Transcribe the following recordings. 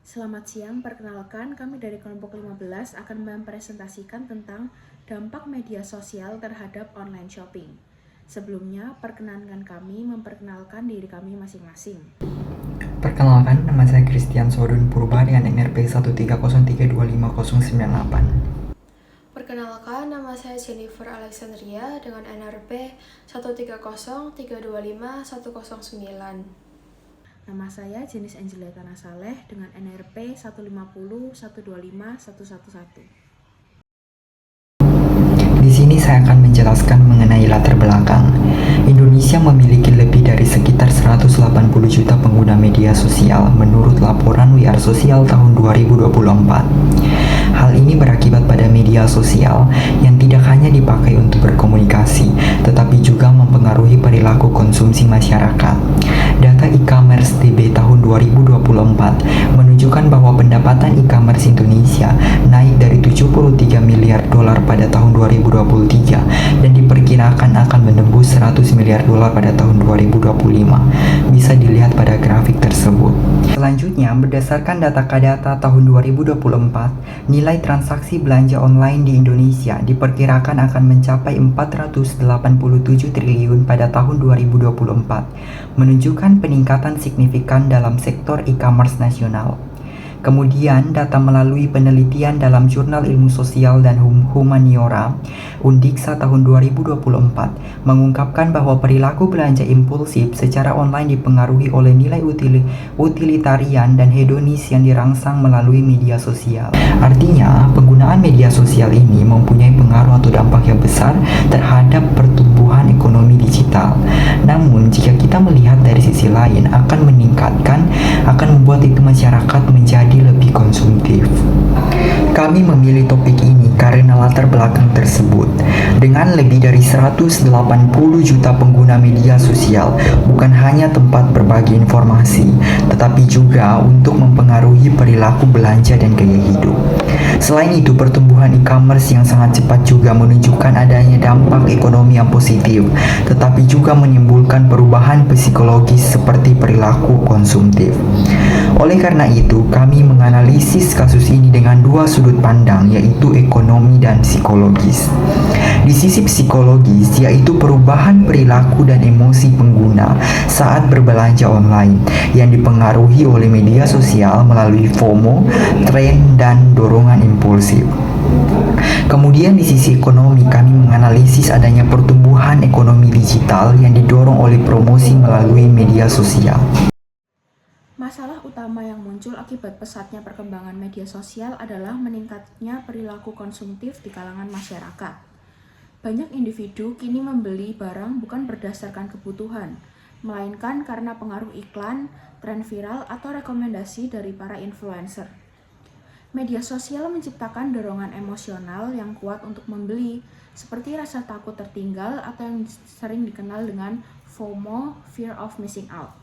Selamat siang, perkenalkan kami dari kelompok 15 akan mempresentasikan tentang dampak media sosial terhadap online shopping. Sebelumnya, perkenankan kami memperkenalkan diri kami masing-masing. Perkenalkan, nama saya Christian Sodun Purba dengan NRP 130325098. Perkenalkan, nama saya Jennifer Alexandria dengan NRP 130325109. Nama saya Jenis Angeleta Nasaleh dengan NRP 150125111. Di sini saya akan menjelaskan mengenai latar belakang. Indonesia memiliki lebih dari sekitar 180 juta pengguna media sosial menurut laporan We Are Social tahun 2024. Hal ini berakibat pada media sosial yang tidak hanya dipakai untuk berkomunikasi, tetapi juga mempengaruhi perilaku konsumsi masyarakat. Data e-commerce DB tahun 2024 menunjukkan bahwa pendapatan e-commerce Indonesia naik dari 73 miliar dolar pada tahun 2023 dan diperkirakan akan menembus 100 miliar dolar pada tahun 2025. Bisa dilihat pada grafik tersebut. Selanjutnya, berdasarkan data Kadata tahun 2024, nilai transaksi belanja online di Indonesia diperkirakan akan mencapai 487 triliun pada tahun 2024, menunjukkan peningkatan signifikan dalam sektor e-commerce nasional. Kemudian, data melalui penelitian dalam Jurnal Ilmu Sosial dan Humaniora, Undiksa tahun 2024, mengungkapkan bahwa perilaku belanja impulsif secara online dipengaruhi oleh nilai utilitarian dan hedonis yang dirangsang melalui media sosial. Artinya, penggunaan media sosial ini mempunyai pengaruh atau dampak yang besar terhadap pertumbuhan ekonomi digital. Namun, jika kita melihat dari sisi lain, akan membuat itu masyarakat menjadi lebih konsumtif. Kami memilih topik ini karena latar belakang tersebut. Dengan lebih dari 180 juta pengguna media sosial, bukan hanya tempat berbagi informasi, tetapi juga untuk mempengaruhi perilaku belanja dan gaya hidup. Selain itu, pertumbuhan e-commerce yang sangat cepat juga menunjukkan adanya dampak ekonomi yang positif, tetapi juga menimbulkan perubahan psikologis seperti perilaku konsumtif. Oleh karena itu, kami menganalisis kasus ini dengan dua sudut pandang, yaitu ekonomi dan psikologis. Di sisi psikologis, yaitu perubahan perilaku dan emosi pengguna saat berbelanja online yang dipengaruhi oleh media sosial melalui FOMO, tren, dan dorongan impulsif. Kemudian di sisi ekonomi, kami menganalisis adanya pertumbuhan ekonomi digital yang didorong oleh promosi melalui media sosial. Masalah utama yang muncul akibat pesatnya perkembangan media sosial adalah meningkatnya perilaku konsumtif di kalangan masyarakat. Banyak individu kini membeli barang bukan berdasarkan kebutuhan, melainkan karena pengaruh iklan, tren viral, atau rekomendasi dari para influencer. Media sosial menciptakan dorongan emosional yang kuat untuk membeli, seperti rasa takut tertinggal atau yang sering dikenal dengan FOMO, Fear of Missing Out,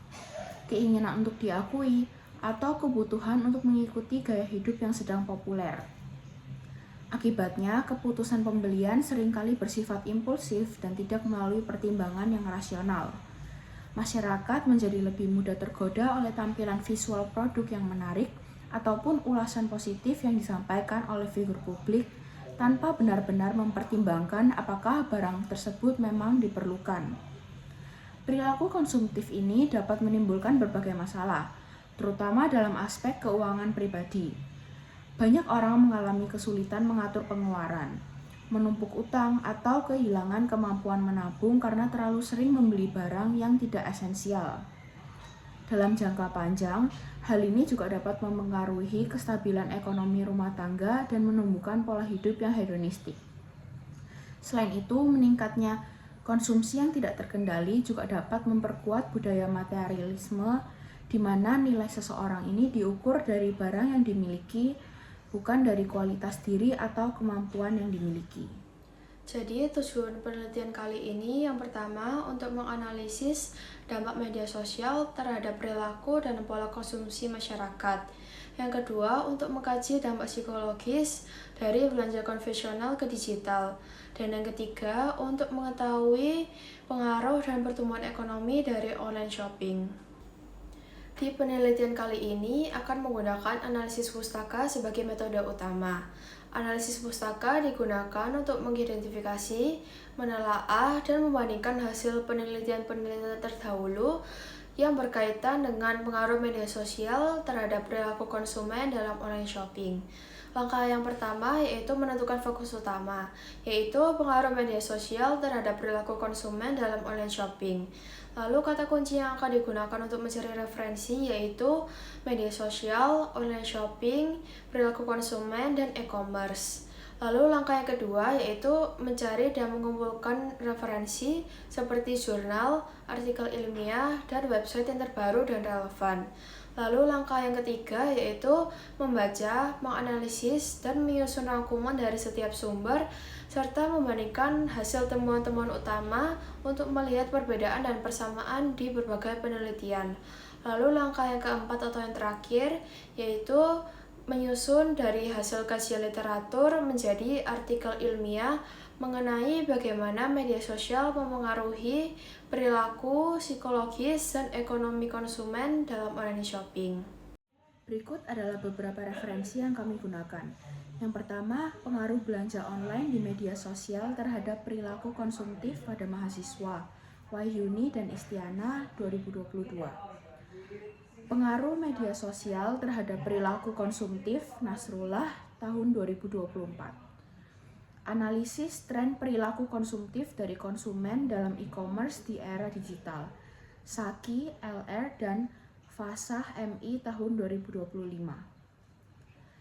keinginan untuk diakui, atau kebutuhan untuk mengikuti gaya hidup yang sedang populer. Akibatnya, keputusan pembelian seringkali bersifat impulsif dan tidak melalui pertimbangan yang rasional. Masyarakat menjadi lebih mudah tergoda oleh tampilan visual produk yang menarik ataupun ulasan positif yang disampaikan oleh figur publik tanpa benar-benar mempertimbangkan apakah barang tersebut memang diperlukan. Perilaku konsumtif ini dapat menimbulkan berbagai masalah, terutama dalam aspek keuangan pribadi. Banyak orang mengalami kesulitan mengatur pengeluaran, menumpuk utang, atau kehilangan kemampuan menabung karena terlalu sering membeli barang yang tidak esensial. Dalam jangka panjang, hal ini juga dapat mempengaruhi kestabilan ekonomi rumah tangga dan menumbuhkan pola hidup yang hedonistik. Selain itu, meningkatnya konsumsi yang tidak terkendali juga dapat memperkuat budaya materialisme, di mana nilai seseorang ini diukur dari barang yang dimiliki, bukan dari kualitas diri atau kemampuan yang dimiliki. Jadi, tujuan penelitian kali ini yang pertama untuk menganalisis dampak media sosial terhadap perilaku dan pola konsumsi masyarakat. Yang kedua, untuk mengkaji dampak psikologis dari belanja konvensional ke digital. Dan yang ketiga, untuk mengetahui pengaruh dan pertumbuhan ekonomi dari online shopping. Di penelitian kali ini akan menggunakan analisis pustaka sebagai metode utama. Analisis pustaka digunakan untuk mengidentifikasi, menelaah, dan membandingkan hasil penelitian-penelitian terdahulu yang berkaitan dengan pengaruh media sosial terhadap perilaku konsumen dalam online shopping. Langkah yang pertama yaitu menentukan fokus utama, yaitu pengaruh media sosial terhadap perilaku konsumen dalam online shopping. Lalu kata kunci yang akan digunakan untuk mencari referensi yaitu media sosial, online shopping, perilaku konsumen, dan e-commerce. Lalu langkah yang kedua yaitu mencari dan mengumpulkan referensi seperti jurnal, artikel ilmiah, dan website yang terbaru dan relevan. Lalu langkah yang ketiga yaitu membaca, menganalisis, dan menyusun rangkuman dari setiap sumber serta membandingkan hasil temuan-temuan utama untuk melihat perbedaan dan persamaan di berbagai penelitian. Lalu langkah yang keempat atau yang terakhir yaitu menyusun dari hasil kajian literatur menjadi artikel ilmiah mengenai bagaimana media sosial mempengaruhi perilaku, psikologis, dan ekonomi konsumen dalam online shopping. Berikut adalah beberapa referensi yang kami gunakan. Yang pertama, pengaruh belanja online di media sosial terhadap perilaku konsumtif pada mahasiswa, Wahyuni dan Istiana 2022. Pengaruh media sosial terhadap perilaku konsumtif, Nasrullah tahun 2024. Analisis tren perilaku konsumtif dari konsumen dalam e-commerce di era digital, Saki, LR, dan Fasah MI tahun 2025.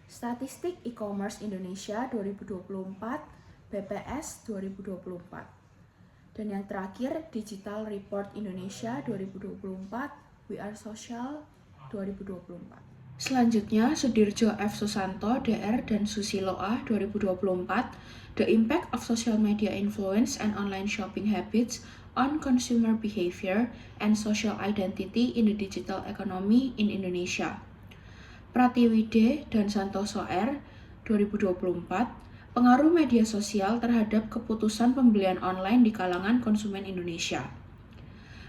Statistik e-commerce Indonesia 2024, BPS 2024. Dan yang terakhir, Digital Report Indonesia 2024, We Are Social 2024. Selanjutnya, Sudirjo F. Susanto, DR, dan Susilo A. 2024, The Impact of Social Media Influence and Online Shopping Habits on Consumer Behavior and Social Identity in the Digital Economy in Indonesia. Pratiwide dan Santoso R. 2024, Pengaruh Media Sosial terhadap Keputusan Pembelian Online di Kalangan Konsumen Indonesia.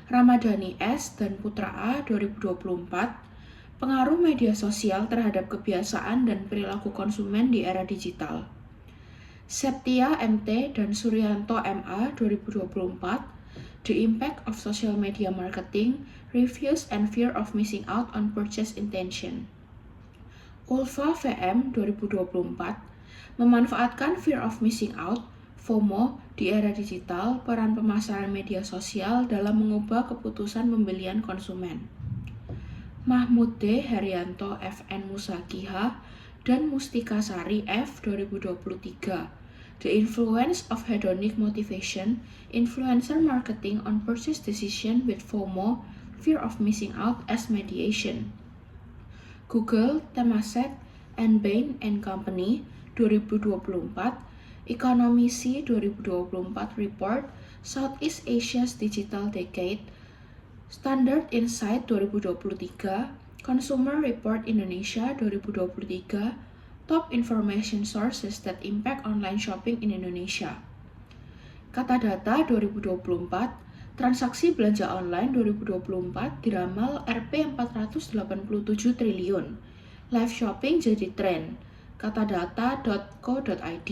Ramadhani S. dan Putra A. 2024, Pengaruh media sosial terhadap kebiasaan dan perilaku konsumen di era digital. Septia MT dan Suryanto MA 2024, The Impact of Social Media Marketing, Reviews and Fear of Missing Out on Purchase Intention. Ulfa VM 2024, memanfaatkan Fear of Missing Out, FOMO, di era digital, peran pemasaran media sosial dalam mengubah keputusan pembelian konsumen. Mahmud D. Haryanto FN Musakiha dan Mustika Sari F. 2023, The Influence of Hedonic Motivation, Influencer Marketing on Purchase Decision with FOMO, Fear of Missing Out as Mediation. Google, Temasek, and Bain & Company 2024, Economici 2024 Report, Southeast Asia's Digital Decade, Standard Insight 2023, Consumer Report Indonesia 2023, Top Information Sources that Impact Online Shopping in Indonesia. Katadata 2024, Transaksi belanja online 2024 diramal Rp 487 triliun. Live shopping jadi tren. Katadata.co.id.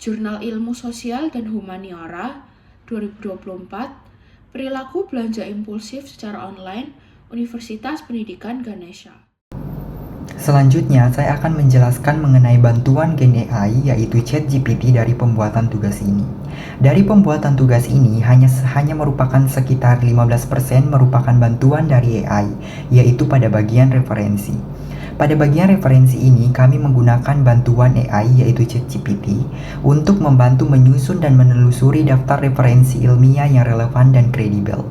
Jurnal Ilmu Sosial dan Humaniora 2024, Perilaku belanja impulsif secara online, Universitas Pendidikan Ganesha. Selanjutnya, saya akan menjelaskan mengenai bantuan Gen AI yaitu ChatGPT dari pembuatan tugas ini. Dari pembuatan tugas ini hanya merupakan sekitar 15% merupakan bantuan dari AI, yaitu pada bagian referensi. Pada bagian referensi ini, kami menggunakan bantuan AI yaitu ChatGPT untuk membantu menyusun dan menelusuri daftar referensi ilmiah yang relevan dan kredibel.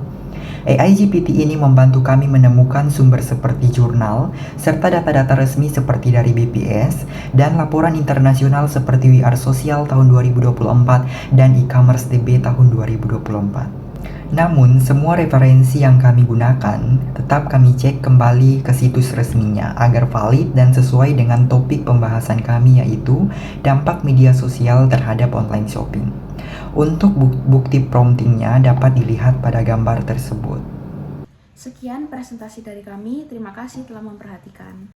AI GPT ini membantu kami menemukan sumber seperti jurnal, serta data-data resmi seperti dari BPS, dan laporan internasional seperti We Are Social tahun 2024 dan e-commerce DB tahun 2024. Namun, semua referensi yang kami gunakan tetap kami cek kembali ke situs resminya agar valid dan sesuai dengan topik pembahasan kami yaitu dampak media sosial terhadap online shopping. Untuk bukti promptingnya dapat dilihat pada gambar tersebut. Sekian presentasi dari kami, terima kasih telah memperhatikan.